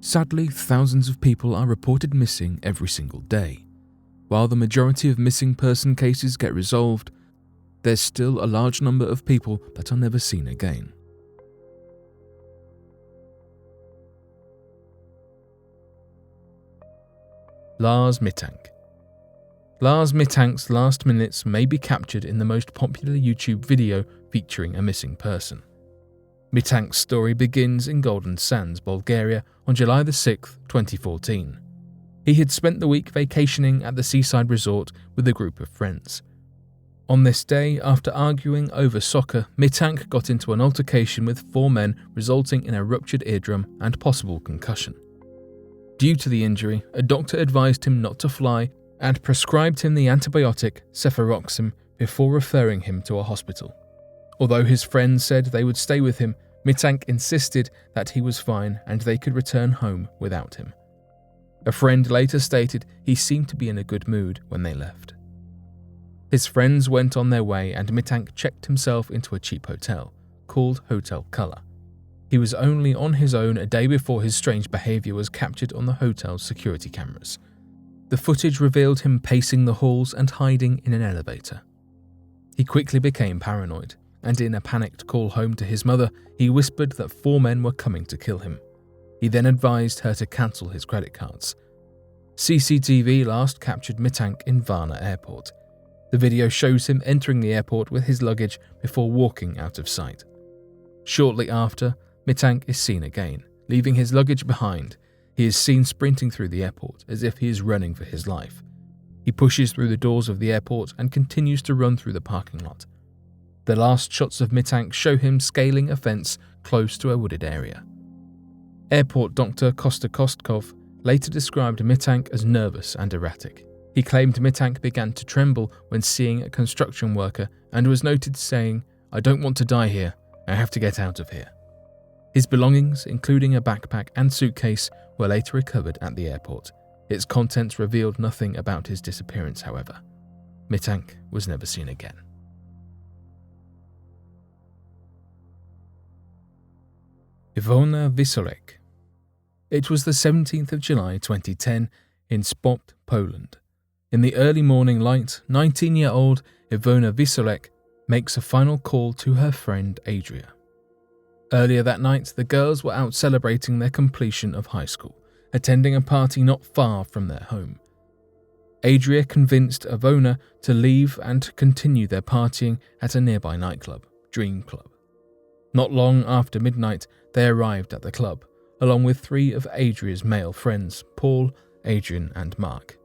Sadly, thousands of people are reported missing every single day. While the majority of missing person cases get resolved, there's still a large number of people that are never seen again. Lars Mitkov. Lars Mitkov's last minutes may be captured in the most popular YouTube video featuring a missing person. Mitkov's story begins in Golden Sands, Bulgaria on July 6, 2014. He had spent the week vacationing at the seaside resort with a group of friends. On this day, after arguing over soccer, Mitkov got into an altercation with 4 men, resulting in a ruptured eardrum and possible concussion. Due to the injury, a doctor advised him not to fly and prescribed him the antibiotic cefuroxime before referring him to a hospital. Although his friends said they would stay with him, Mitkov insisted that he was fine and they could return home without him. A friend later stated he seemed to be in a good mood when they left. His friends went on their way and Mitkov checked himself into a cheap hotel, called Hotel Color. He was only on his own a day before his strange behaviour was captured on the hotel's security cameras. The footage revealed him pacing the halls and hiding in an elevator. He quickly became paranoid, and in a panicked call home to his mother, he whispered that 4 men were coming to kill him. He then advised her to cancel his credit cards. CCTV last captured Mitkov in Varna Airport. The video shows him entering the airport with his luggage before walking out of sight. Shortly after, Mitkov is seen again, leaving his luggage behind. He is seen sprinting through the airport as if he is running for his life. He pushes through the doors of the airport and continues to run through the parking lot. The last shots of Mitkov show him scaling a fence close to a wooded area. Airport doctor Kosta Kostkov later described Mitkov as nervous and erratic. He claimed Mitkov began to tremble when seeing a construction worker and was noted saying, "I don't want to die here, I have to get out of here." His belongings, including a backpack and suitcase, were later recovered at the airport. Its contents revealed nothing about his disappearance, however. Mitkov was never seen again. Ivana Veselek. It was the 17th of July 2010 in Spot, Poland. In the early morning light, 19-year-old Ivana Veselek makes a final call to her friend Adria. Earlier that night, the girls were out celebrating their completion of high school, attending a party not far from their home. Adria convinced Ivana to leave and continue their partying at a nearby nightclub, Dream Club. Not long after midnight, they arrived at the club, along with 3 of Adria's male friends, Paul, Adrian, and Mark.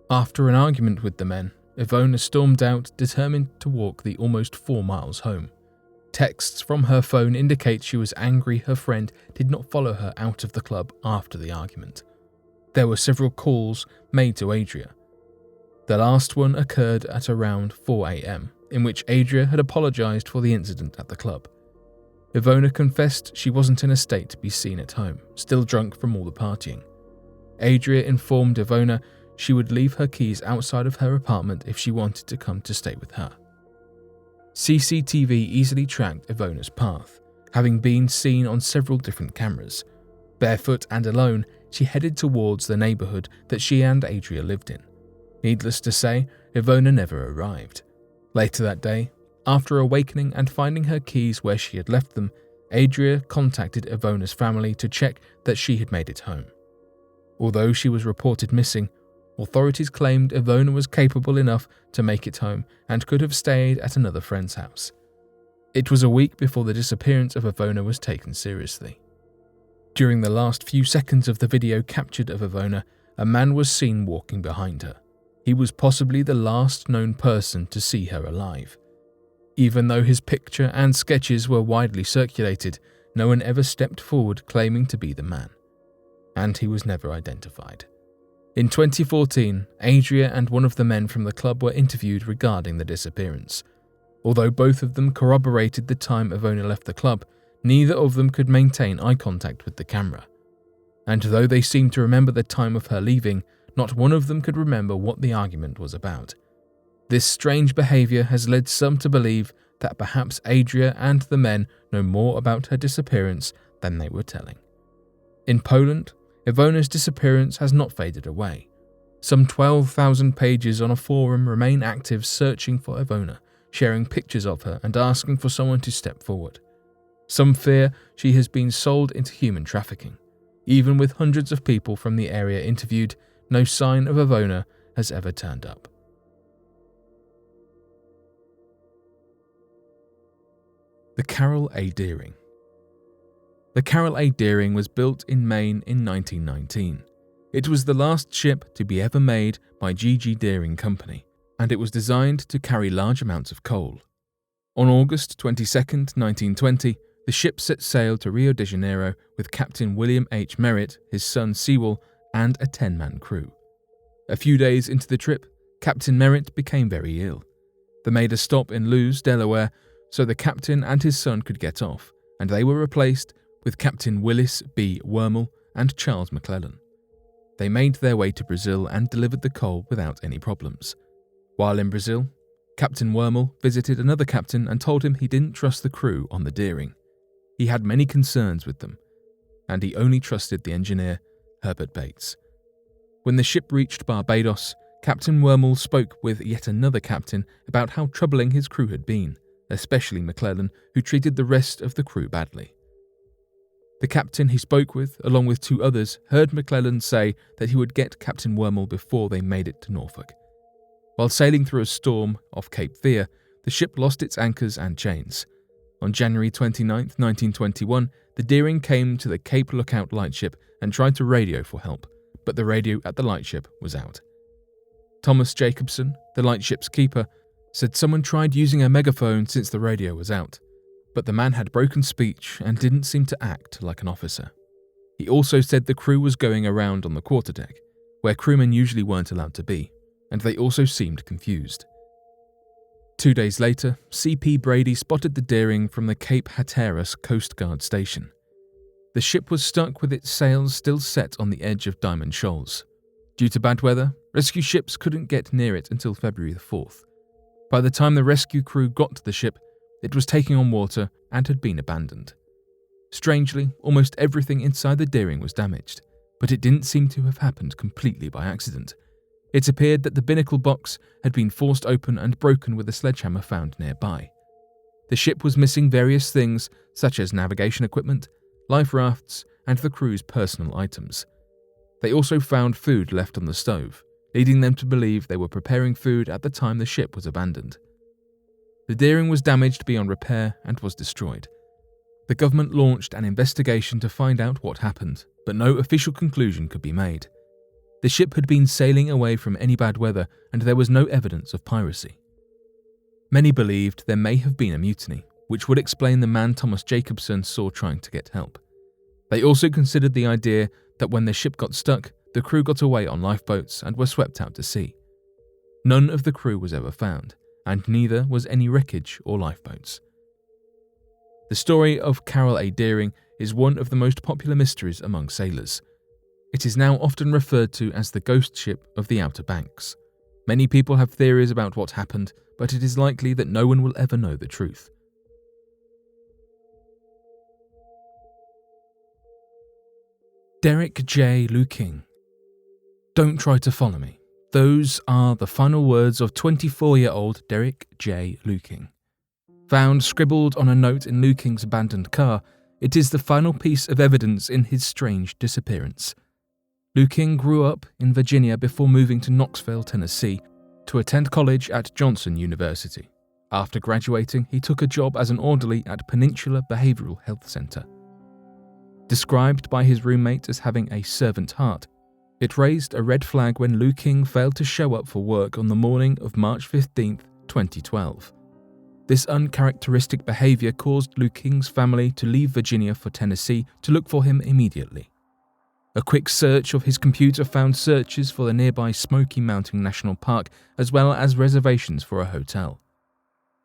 After an argument with the men, Ivana stormed out, determined to walk the almost 4 miles home. Texts from her phone indicate she was angry her friend did not follow her out of the club after the argument. There were several calls made to Adria. The last one occurred at around 4 a.m, in which Adria had apologised for the incident at the club. Ivana confessed she wasn't in a state to be seen at home, still drunk from all the partying. Adria informed Ivana she would leave her keys outside of her apartment if she wanted to come to stay with her. CCTV easily tracked Ivana's path, having been seen on several different cameras. Barefoot and alone, she headed towards the neighbourhood that she and Adria lived in. Needless to say, Ivana never arrived. Later that day, after awakening and finding her keys where she had left them, Adria contacted Ivana's family to check that she had made it home. Although she was reported missing, authorities claimed Ivana was capable enough to make it home and could have stayed at another friend's house. It was a week before the disappearance of Ivana was taken seriously. During the last few seconds of the video captured of Ivana, a man was seen walking behind her. He was possibly the last known person to see her alive. Even though his picture and sketches were widely circulated, no one ever stepped forward claiming to be the man. And he was never identified. In 2014, Adria and one of the men from the club were interviewed regarding the disappearance. Although both of them corroborated the time Ivana left the club, neither of them could maintain eye contact with the camera. And though they seemed to remember the time of her leaving, not one of them could remember what the argument was about. This strange behaviour has led some to believe that perhaps Adria and the men know more about her disappearance than they were telling. In Poland, Iwona's disappearance has not faded away. Some 12,000 pages on a forum remain active searching for Ivona, sharing pictures of her and asking for someone to step forward. Some fear she has been sold into human trafficking. Even with hundreds of people from the area interviewed, no sign of Ivona has ever turned up. The Carroll A. Deering. The Carroll A. Deering was built in Maine in 1919. It was the last ship to be ever made by G.G. Deering Company, and it was designed to carry large amounts of coal. On August 22, 1920, the ship set sail to Rio de Janeiro with Captain William H. Merritt, his son Sewell, and a 10-man crew. A few days into the trip, Captain Merritt became very ill. They made a stop in Lewes, Delaware, so the captain and his son could get off, and they were replaced with Captain Willis B. Wormel and Charles McClellan. They made their way to Brazil and delivered the coal without any problems. While in Brazil, Captain Wormel visited another captain and told him he didn't trust the crew on the Deering. He had many concerns with them, and he only trusted the engineer, Herbert Bates. When the ship reached Barbados, Captain Wormel spoke with yet another captain about how troubling his crew had been, especially McClellan, who treated the rest of the crew badly. The captain he spoke with, along with two others, heard McClellan say that he would get Captain Wormel before they made it to Norfolk. While sailing through a storm off Cape Fear, the ship lost its anchors and chains. On January 29, 1921, the Deering came to the Cape Lookout lightship and tried to radio for help, but the radio at the lightship was out. Thomas Jacobson, the lightship's keeper, said someone tried using a megaphone since the radio was out, but the man had broken speech and didn't seem to act like an officer. He also said the crew was going around on the quarterdeck, where crewmen usually weren't allowed to be, and they also seemed confused. 2 days later, C.P. Brady spotted the Deering from the Cape Hatteras Coast Guard station. The ship was stuck with its sails still set on the edge of Diamond Shoals. Due to bad weather, rescue ships couldn't get near it until February 4th. By the time the rescue crew got to the ship, it was taking on water and had been abandoned. Strangely, almost everything inside the Deering was damaged, but it didn't seem to have happened completely by accident. It appeared that the binnacle box had been forced open and broken with a sledgehammer found nearby. The ship was missing various things such as navigation equipment, life rafts, and the crew's personal items. They also found food left on the stove, leading them to believe they were preparing food at the time the ship was abandoned. The Deering was damaged beyond repair and was destroyed. The government launched an investigation to find out what happened, but no official conclusion could be made. The ship had been sailing away from any bad weather, and there was no evidence of piracy. Many believed there may have been a mutiny, which would explain the man Thomas Jacobson saw trying to get help. They also considered the idea that when the ship got stuck, the crew got away on lifeboats and were swept out to sea. None of the crew was ever found, and neither was any wreckage or lifeboats. The story of Carroll A. Deering is one of the most popular mysteries among sailors. It is now often referred to as the ghost ship of the Outer Banks. Many people have theories about what happened, but it is likely that no one will ever know the truth. Derek J. Luking. Don't try to follow me. Those are the final words of 24-year-old Derek J. Luking. Found scribbled on a note in Luking's abandoned car, it is the final piece of evidence in his strange disappearance. Luking grew up in Virginia before moving to Knoxville, Tennessee, to attend college at Johnson University. After graduating, he took a job as an orderly at Peninsula Behavioral Health Center. Described by his roommate as having a servant heart, it raised a red flag when Luking failed to show up for work on the morning of March 15, 2012. This uncharacteristic behavior caused Luking's family to leave Virginia for Tennessee to look for him immediately. A quick search of his computer found searches for the nearby Smoky Mountain National Park as well as reservations for a hotel.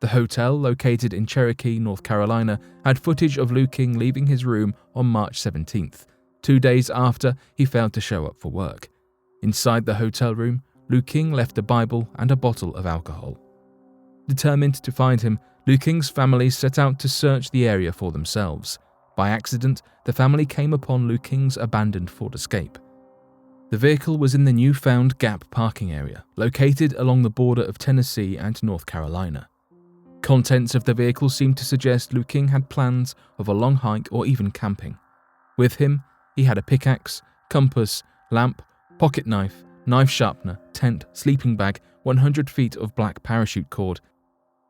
The hotel, located in Cherokee, North Carolina, had footage of Luking leaving his room on March 17th, 2 days after he failed to show up for work. Inside the hotel room, Luking left a Bible and a bottle of alcohol. Determined to find him, Luking's family set out to search the area for themselves. By accident, the family came upon Liu Qing's abandoned Ford Escape. The vehicle was in the newfound Gap parking area, located along the border of Tennessee and North Carolina. Contents of the vehicle seemed to suggest Liu Qing had plans of a long hike or even camping. With him, he had a pickaxe, compass, lamp, pocket knife, knife sharpener, tent, sleeping bag, 100 feet of black parachute cord,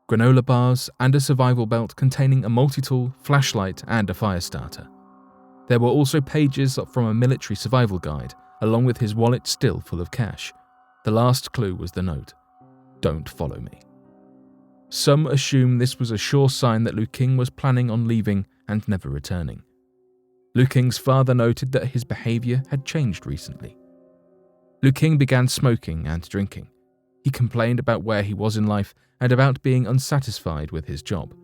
granola bars, and a survival belt containing a multi-tool, flashlight, and a fire starter. There were also pages from a military survival guide, along with his wallet still full of cash. The last clue was the note, "Don't follow me." Some assume this was a sure sign that Liu Qing was planning on leaving and never returning. Liu Qing's father noted that his behavior had changed recently. Liu Qing began smoking and drinking. He complained about where he was in life and about being unsatisfied with his job.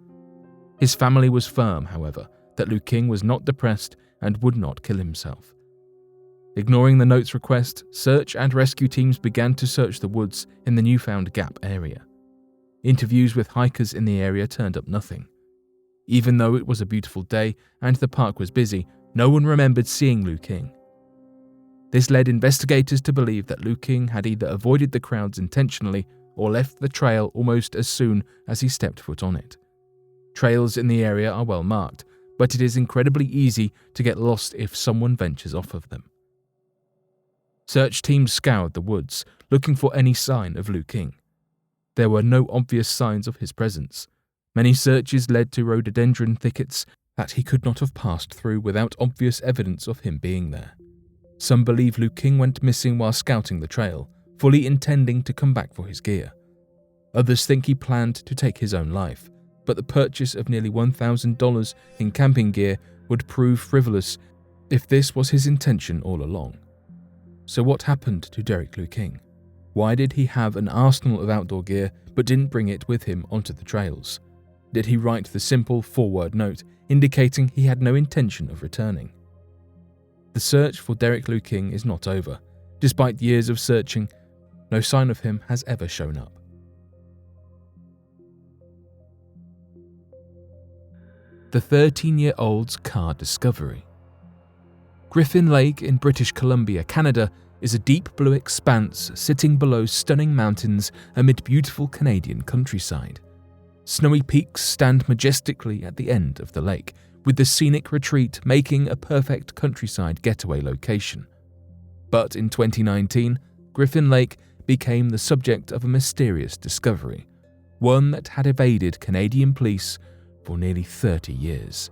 His family was firm, however, that Liu Qing was not depressed and would not kill himself. Ignoring the note's request, search and rescue teams began to search the woods in the newfound Gap area. Interviews with hikers in the area turned up nothing. Even though it was a beautiful day and the park was busy, no one remembered seeing Liu Qing. This led investigators to believe that Liu Qing had either avoided the crowds intentionally or left the trail almost as soon as he stepped foot on it. Trails in the area are well marked, but it is incredibly easy to get lost if someone ventures off of them. Search teams scoured the woods, looking for any sign of Liu Qing. There were no obvious signs of his presence. Many searches led to rhododendron thickets that he could not have passed through without obvious evidence of him being there. Some believe Liu Qing went missing while scouting the trail, fully intending to come back for his gear. Others think he planned to take his own life, but the purchase of nearly $1,000 in camping gear would prove frivolous if this was his intention all along. So what happened to Derek Liu Qing? Why did he have an arsenal of outdoor gear but didn't bring it with him onto the trails? Did he write the simple 4-word note indicating he had no intention of returning? The search for Derek Liu Qing is not over. Despite years of searching, no sign of him has ever shown up. The 13-Year-Olds Car Discovery. Griffin Lake in British Columbia, Canada, is a deep blue expanse sitting below stunning mountains amid beautiful Canadian countryside. Snowy peaks stand majestically at the end of the lake, with the scenic retreat making a perfect countryside getaway location. But in 2019, Griffin Lake became the subject of a mysterious discovery, one that had evaded Canadian police for nearly 30 years.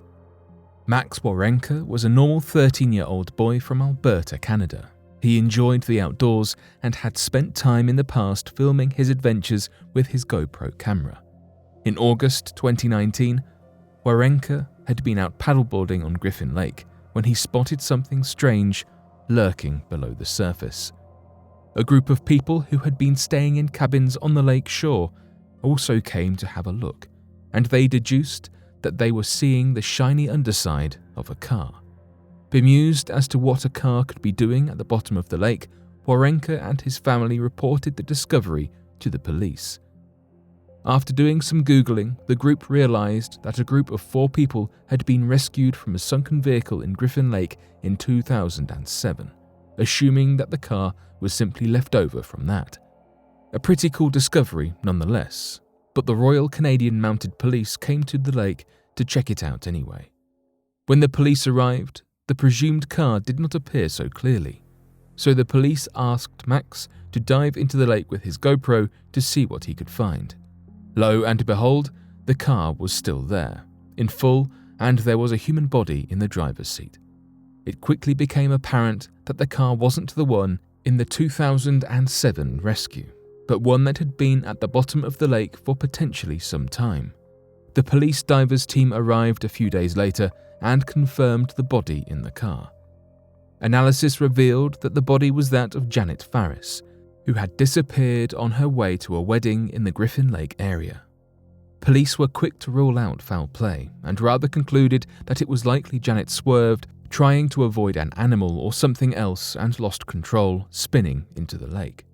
Max Warenka was a normal 13-year-old boy from Alberta, Canada. He enjoyed the outdoors and had spent time in the past filming his adventures with his GoPro camera. In August 2019, Warenka had been out paddleboarding on Griffin Lake when he spotted something strange lurking below the surface. A group of people who had been staying in cabins on the lake shore also came to have a look, and they deduced that they were seeing the shiny underside of a car. Bemused as to what a car could be doing at the bottom of the lake, Warenka and his family reported the discovery to the police. After doing some Googling, the group realized that a group of 4 people had been rescued from a sunken vehicle in Griffin Lake in 2007, assuming that the car was simply left over from that. A pretty cool discovery nonetheless, but the Royal Canadian Mounted Police came to the lake to check it out anyway. When the police arrived, the presumed car did not appear so clearly, so the police asked Max to dive into the lake with his GoPro to see what he could find. Lo and behold, the car was still there, in full, and there was a human body in the driver's seat. It quickly became apparent that the car wasn't the one in the 2007 rescue, but one that had been at the bottom of the lake for potentially some time. The police divers team arrived a few days later and confirmed the body in the car. Analysis revealed that the body was that of Janet Farris, who had disappeared on her way to a wedding in the Griffin Lake area. Police were quick to rule out foul play and rather concluded that it was likely Janet swerved, trying to avoid an animal or something else, and lost control, spinning into the lake.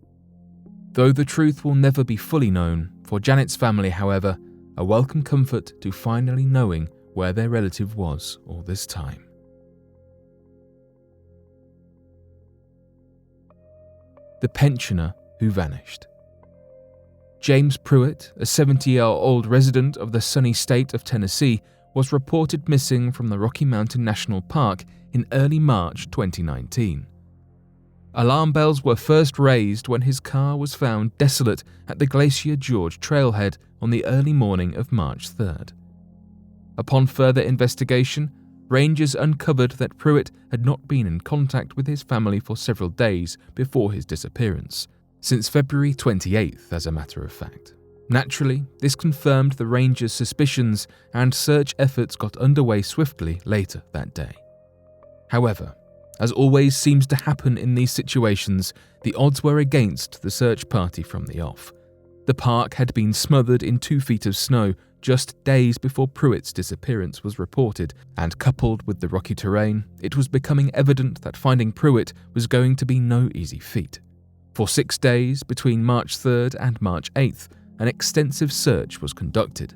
Though the truth will never be fully known, for Janet's family, however, a welcome comfort to finally knowing where their relative was all this time. The pensioner who vanished. James Pruitt, a 70-year-old resident of the sunny state of Tennessee, was reported missing from the Rocky Mountain National Park in early March 2019. Alarm bells were first raised when his car was found desolate at the Glacier Gorge trailhead on the early morning of March 3rd. Upon further investigation, rangers uncovered that Pruitt had not been in contact with his family for several days before his disappearance, since February 28th as a matter of fact. Naturally, this confirmed the rangers' suspicions and search efforts got underway swiftly later that day. However, as always seems to happen in these situations, the odds were against the search party from the off. The park had been smothered in 2 feet of snow just days before Pruitt's disappearance was reported, and coupled with the rocky terrain, it was becoming evident that finding Pruitt was going to be no easy feat. For 6 days between March 3rd and March 8th, an extensive search was conducted.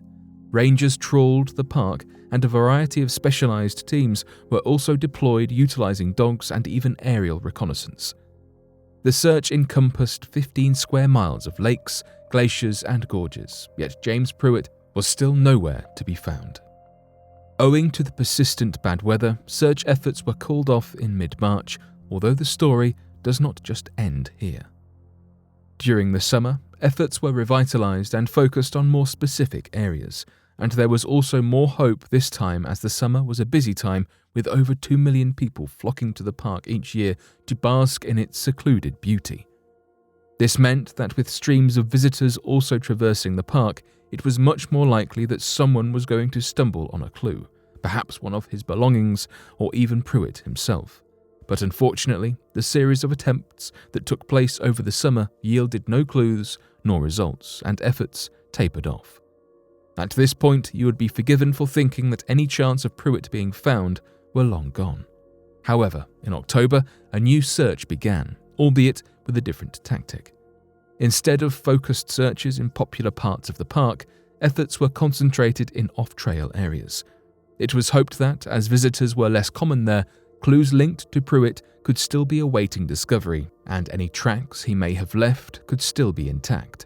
Rangers trawled the park, and a variety of specialized teams were also deployed utilizing dogs and even aerial reconnaissance. The search encompassed 15 square miles of lakes, glaciers, and gorges, yet James Pruitt was still nowhere to be found. Owing to the persistent bad weather, search efforts were called off in mid-March, although the story does not just end here. During the summer, efforts were revitalized and focused on more specific areas, and there was also more hope this time as the summer was a busy time with over 2 million people flocking to the park each year to bask in its secluded beauty. This meant that with streams of visitors also traversing the park, it was much more likely that someone was going to stumble on a clue, perhaps one of his belongings or even Pruitt himself. But unfortunately, the series of attempts that took place over the summer yielded no clues nor results, and efforts tapered off. At this point, you would be forgiven for thinking that any chance of Pruitt being found were long gone. However, in October, a new search began, albeit with a different tactic. Instead of focused searches in popular parts of the park, efforts were concentrated in off-trail areas. It was hoped that, as visitors were less common there, clues linked to Pruitt could still be awaiting discovery, and any tracks he may have left could still be intact.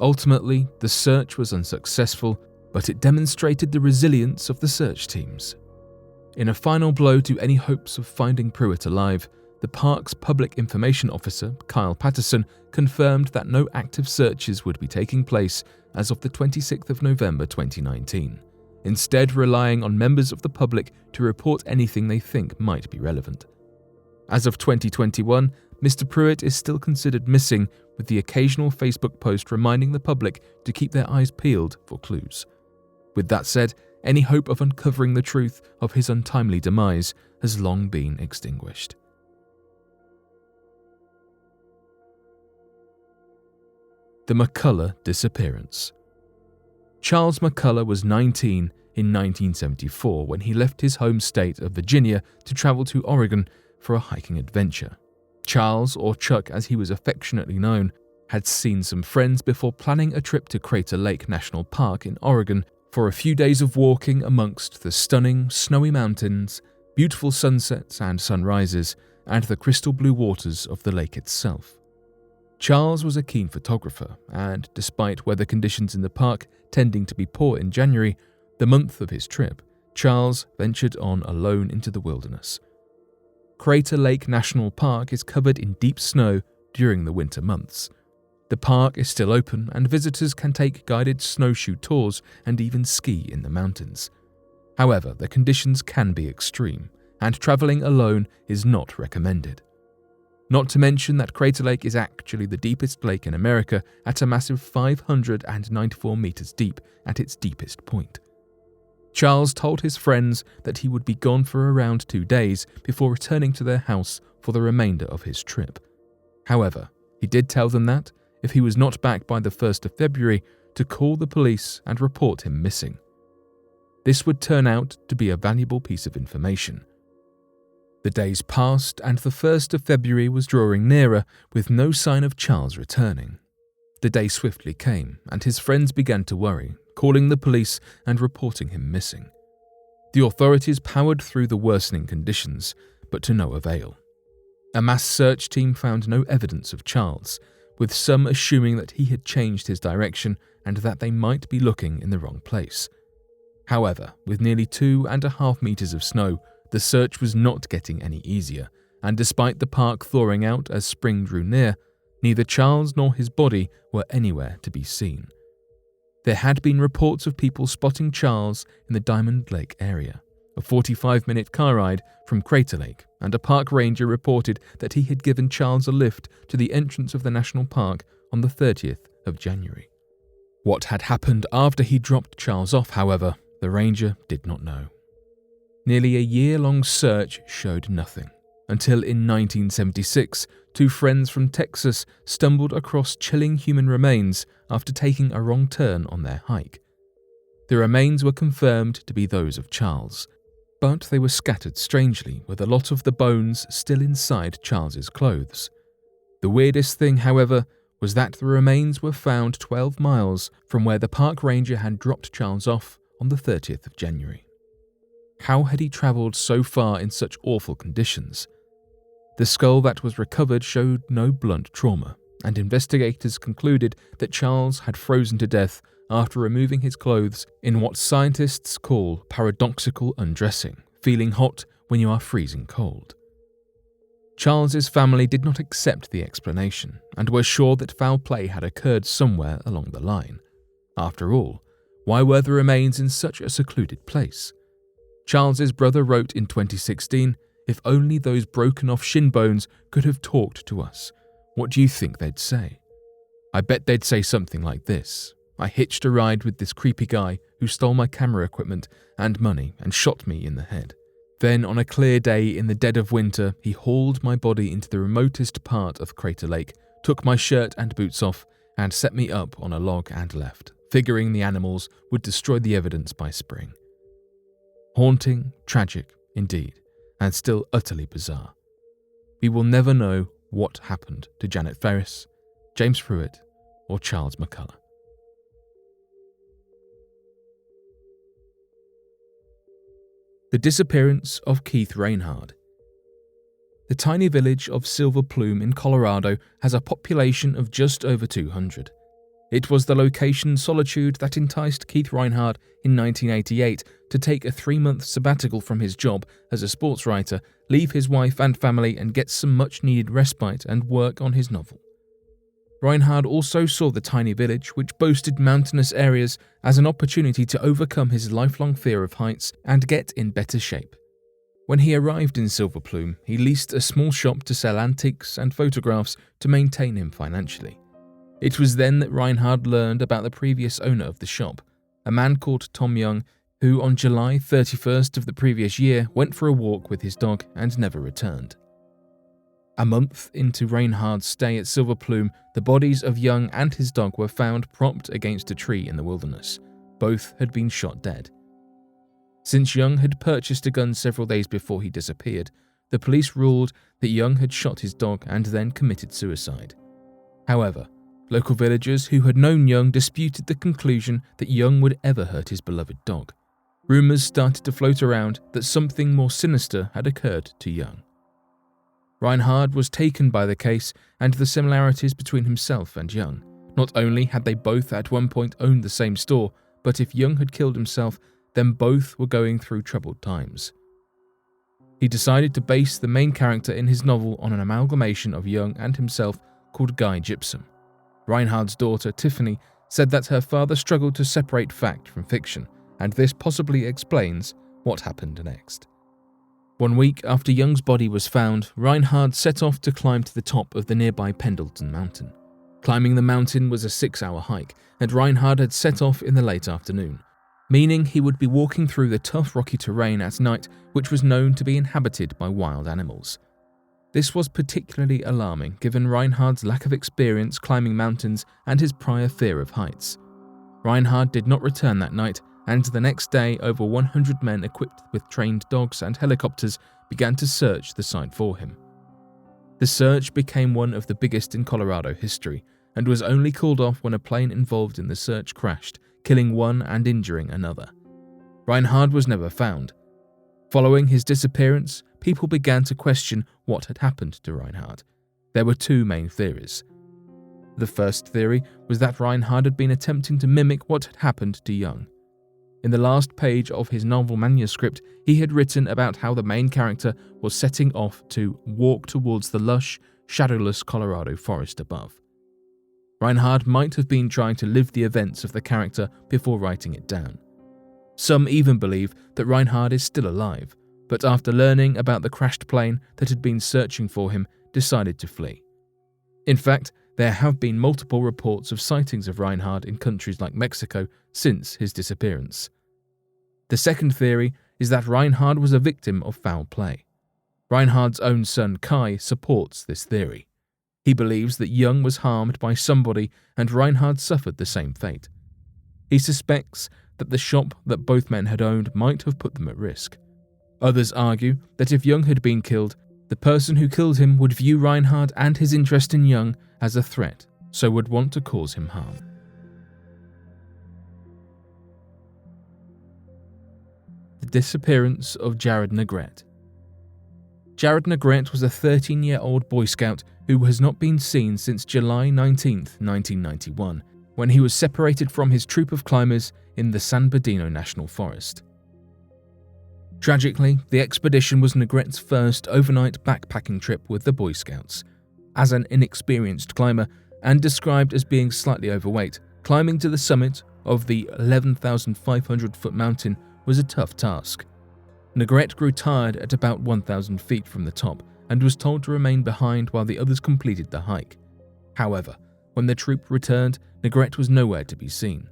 Ultimately, the search was unsuccessful, but it demonstrated the resilience of the search teams. In a final blow to any hopes of finding Pruitt alive, the park's public information officer, Kyle Patterson, confirmed that no active searches would be taking place as of the 26th of November 2019, instead relying on members of the public to report anything they think might be relevant. As of 2021, Mr. Pruitt is still considered missing, with the occasional Facebook post reminding the public to keep their eyes peeled for clues. With that said, any hope of uncovering the truth of his untimely demise has long been extinguished. The Mccullough Disappearance. Charles Mccullough was 19 in 1974 when he left his home state of Virginia to travel to Oregon for a hiking adventure. Charles, or Chuck as he was affectionately known, had seen some friends before planning a trip to Crater Lake National Park in Oregon for a few days of walking amongst the stunning, snowy mountains, beautiful sunsets and sunrises, and the crystal blue waters of the lake itself. Charles was a keen photographer, and despite weather conditions in the park tending to be poor in January, the month of his trip, Charles ventured on alone into the wilderness. Crater Lake National Park is covered in deep snow during the winter months. The park is still open, and visitors can take guided snowshoe tours and even ski in the mountains. However, the conditions can be extreme, and traveling alone is not recommended. Not to mention that Crater Lake is actually the deepest lake in America at a massive 594 meters deep at its deepest point. Charles told his friends that he would be gone for around 2 days before returning to their house for the remainder of his trip. However, he did tell them that, if he was not back by the 1st of February, to call the police and report him missing. This would turn out to be a valuable piece of information. The days passed, and the 1st of February was drawing nearer, with no sign of Charles returning. The day swiftly came, and his friends began to worry, calling the police and reporting him missing. The authorities powered through the worsening conditions, but to no avail. A mass search team found no evidence of Charles, with some assuming that he had changed his direction and that they might be looking in the wrong place. However, with nearly 2.5 meters of snow, the search was not getting any easier, and despite the park thawing out as spring drew near, neither Charles nor his body were anywhere to be seen. There had been reports of people spotting Charles in the Diamond Lake area, a 45-minute car ride from Crater Lake, and a park ranger reported that he had given Charles a lift to the entrance of the national park on the 30th of January. What had happened after he dropped Charles off, however, the ranger did not know. Nearly a year-long search showed nothing, until in 1976, two friends from Texas stumbled across chilling human remains after taking a wrong turn on their hike. The remains were confirmed to be those of Charles, but they were scattered strangely, with a lot of the bones still inside Charles's clothes. The weirdest thing, however, was that the remains were found 12 miles from where the park ranger had dropped Charles off on the 30th of January. How had he travelled so far in such awful conditions? The skull that was recovered showed no blunt trauma, and investigators concluded that Charles had frozen to death after removing his clothes in what scientists call paradoxical undressing, feeling hot when you are freezing cold. Charles's family did not accept the explanation and were sure that foul play had occurred somewhere along the line. After all, why were the remains in such a secluded place? Charles's brother wrote in 2016, "If only those broken off shin bones could have talked to us, what do you think they'd say? I bet they'd say something like this: I hitched a ride with this creepy guy who stole my camera equipment and money and shot me in the head. Then on a clear day in the dead of winter, he hauled my body into the remotest part of Crater Lake, took my shirt and boots off, and set me up on a log and left, figuring the animals would destroy the evidence by spring." Haunting, tragic, indeed, and still utterly bizarre. We will never know what happened to Janet Ferris, James Pruitt, or Charles Mccullough. The disappearance of Keith Reinhard. The tiny village of Silver Plume in Colorado has a population of just over 200. It was the location solitude that enticed Keith Reinhard in 1988 to take a 3-month sabbatical from his job as a sports writer, leave his wife and family, and get some much-needed respite and work on his novel. Reinhard also saw the tiny village, which boasted mountainous areas, as an opportunity to overcome his lifelong fear of heights and get in better shape. When he arrived in Silver Plume, he leased a small shop to sell antiques and photographs to maintain him financially. It was then that Reinhard learned about the previous owner of the shop, a man called Tom Young, who on July 31st of the previous year went for a walk with his dog and never returned. A month into Reinhard's stay at Silver Plume, the bodies of Young and his dog were found propped against a tree in the wilderness. Both had been shot dead. Since Young had purchased a gun several days before he disappeared, the police ruled that Young had shot his dog and then committed suicide. However, local villagers who had known Young disputed the conclusion that Young would ever hurt his beloved dog. Rumours started to float around that something more sinister had occurred to Young. Reinhard was taken by the case and the similarities between himself and Young. Not only had they both at one point owned the same store, but if Young had killed himself, then both were going through troubled times. He decided to base the main character in his novel on an amalgamation of Young and himself called Guy Gypsum. Reinhard's daughter, Tiffany, said that her father struggled to separate fact from fiction, and this possibly explains what happened next. 1 week after Young's body was found, Reinhard set off to climb to the top of the nearby Pendleton Mountain. Climbing the mountain was a 6-hour hike, and Reinhard had set off in the late afternoon, meaning he would be walking through the tough rocky terrain at night, which was known to be inhabited by wild animals. This was particularly alarming given Reinhard's lack of experience climbing mountains and his prior fear of heights. Reinhard did not return that night, and the next day over 100 men equipped with trained dogs and helicopters began to search the site for him. The search became one of the biggest in Colorado history, and was only called off when a plane involved in the search crashed, killing one and injuring another. Reinhard was never found, Following his disappearance, people began to question what had happened to Reinhard. There were two main theories. The first theory was that Reinhard had been attempting to mimic what had happened to Young. In the last page of his novel manuscript, he had written about how the main character was setting off to walk towards the lush, shadowless Colorado forest above. Reinhard might have been trying to live the events of the character before writing it down. Some even believe that Reinhard is still alive, but after learning about the crashed plane that had been searching for him, decided to flee. In fact, there have been multiple reports of sightings of Reinhard in countries like Mexico since his disappearance. The second theory is that Reinhard was a victim of foul play. Reinhard's own son Kai supports this theory. He believes that Young was harmed by somebody and Reinhard suffered the same fate. He suspects that the shop that both men had owned might have put them at risk. Others argue that if Young had been killed, the person who killed him would view Reinhard and his interest in Young as a threat, so would want to cause him harm. The disappearance of Jared Negrete. Jared Negrete was a 13-year-old Boy Scout who has not been seen since July 19, 1991, when he was separated from his troop of climbers in the San Bernardino National Forest. Tragically, the expedition was Negrete's first overnight backpacking trip with the Boy Scouts. As an inexperienced climber and described as being slightly overweight, climbing to the summit of the 11,500-foot mountain was a tough task. Negrete grew tired at about 1,000 feet from the top and was told to remain behind while the others completed the hike. However, when the troop returned, Negrete was nowhere to be seen.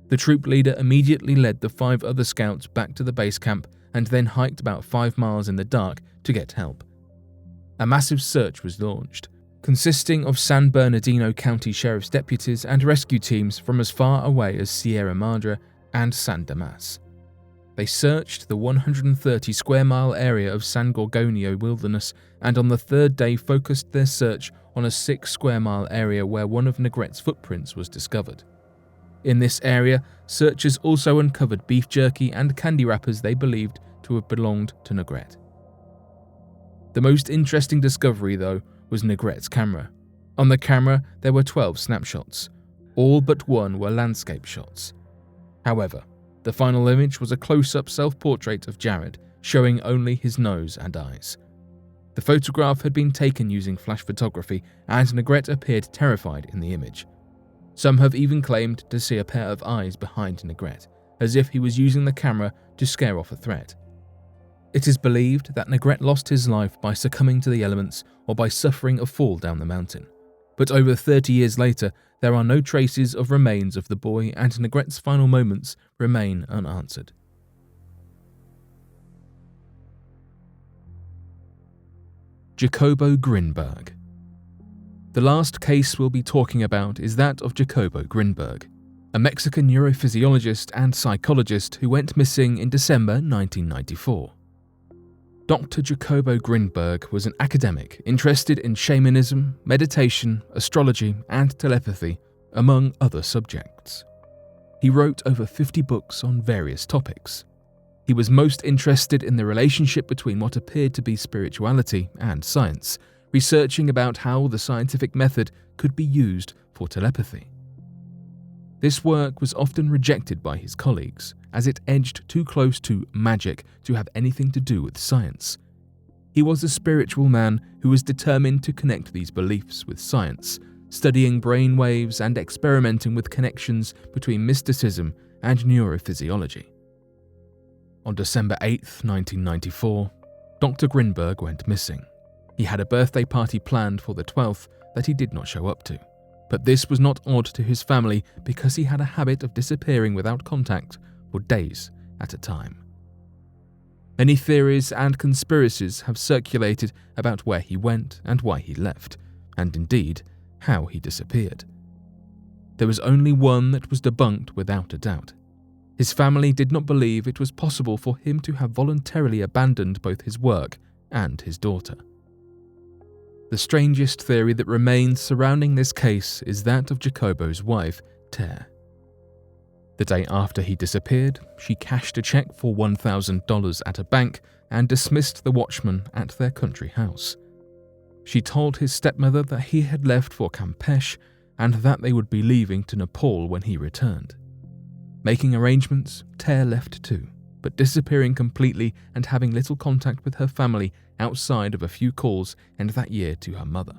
The troop leader immediately led the 5 other scouts back to the base camp and then hiked about 5 miles in the dark to get help. A massive search was launched, consisting of San Bernardino County Sheriff's deputies and rescue teams from as far away as Sierra Madre and San Dimas. They searched the 130 square mile area of San Gorgonio wilderness and on the third day focused their search on a 6 square mile area where one of Negrete's footprints was discovered. In this area, searchers also uncovered beef jerky and candy wrappers they believed to have belonged to Negrete. The most interesting discovery, though, was Negrete's camera. On the camera, there were 12 snapshots. All but one were landscape shots. However, the final image was a close-up self-portrait of Jared, showing only his nose and eyes. The photograph had been taken using flash photography, and Negrete appeared terrified in the image. Some have even claimed to see a pair of eyes behind Negrete, as if he was using the camera to scare off a threat. It is believed that Negrete lost his life by succumbing to the elements or by suffering a fall down the mountain. But over 30 years later, there are no traces of remains of the boy and Negrete's final moments remain unanswered. Jacobo Grinberg. The last case we'll be talking about is that of Jacobo Grinberg, a Mexican neurophysiologist and psychologist who went missing in December 1994. Dr. Jacobo Grinberg was an academic interested in shamanism, meditation, astrology, and telepathy, among other subjects. He wrote over 50 books on various topics. He was most interested in the relationship between what appeared to be spirituality and science, researching about how the scientific method could be used for telepathy. This work was often rejected by his colleagues, as it edged too close to magic to have anything to do with science. He was a spiritual man who was determined to connect these beliefs with science, studying brain waves and experimenting with connections between mysticism and neurophysiology. On December 8, 1994, Dr. Grinberg went missing. He had a birthday party planned for the 12th that he did not show up to. But this was not odd to his family because he had a habit of disappearing without contact for days at a time. Many theories and conspiracies have circulated about where he went and why he left, and indeed, how he disappeared. There was only one that was debunked without a doubt. His family did not believe it was possible for him to have voluntarily abandoned both his work and his daughter. The strangest theory that remains surrounding this case is that of Jacobo's wife, Ter. The day after he disappeared, she cashed a check for $1,000 at a bank and dismissed the watchman at their country house. She told his stepmother that he had left for Campeche and that they would be leaving to Nepal when he returned. Making arrangements, Ter left too, but disappearing completely and having little contact with her family outside of a few calls and that year to her mother.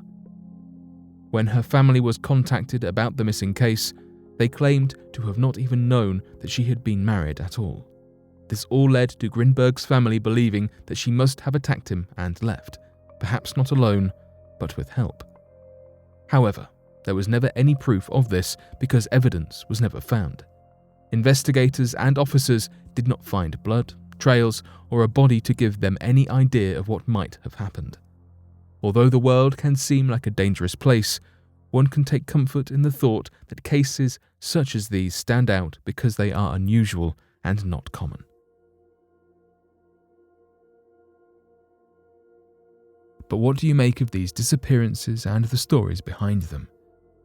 When her family was contacted about the missing case, they claimed to have not even known that she had been married at all. This all led to Grinberg's family believing that she must have attacked him and left, perhaps not alone, but with help. However, there was never any proof of this because evidence was never found. Investigators and officers did not find blood, trails, or a body to give them any idea of what might have happened. Although the world can seem like a dangerous place, one can take comfort in the thought that cases such as these stand out because they are unusual and not common. But what do you make of these disappearances and the stories behind them?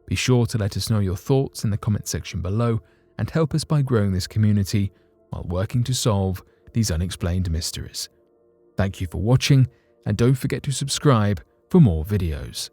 Be sure to let us know your thoughts in the comment section below and help us by growing this community while working to solve these unexplained mysteries. Thank you for watching, and don't forget to subscribe for more videos.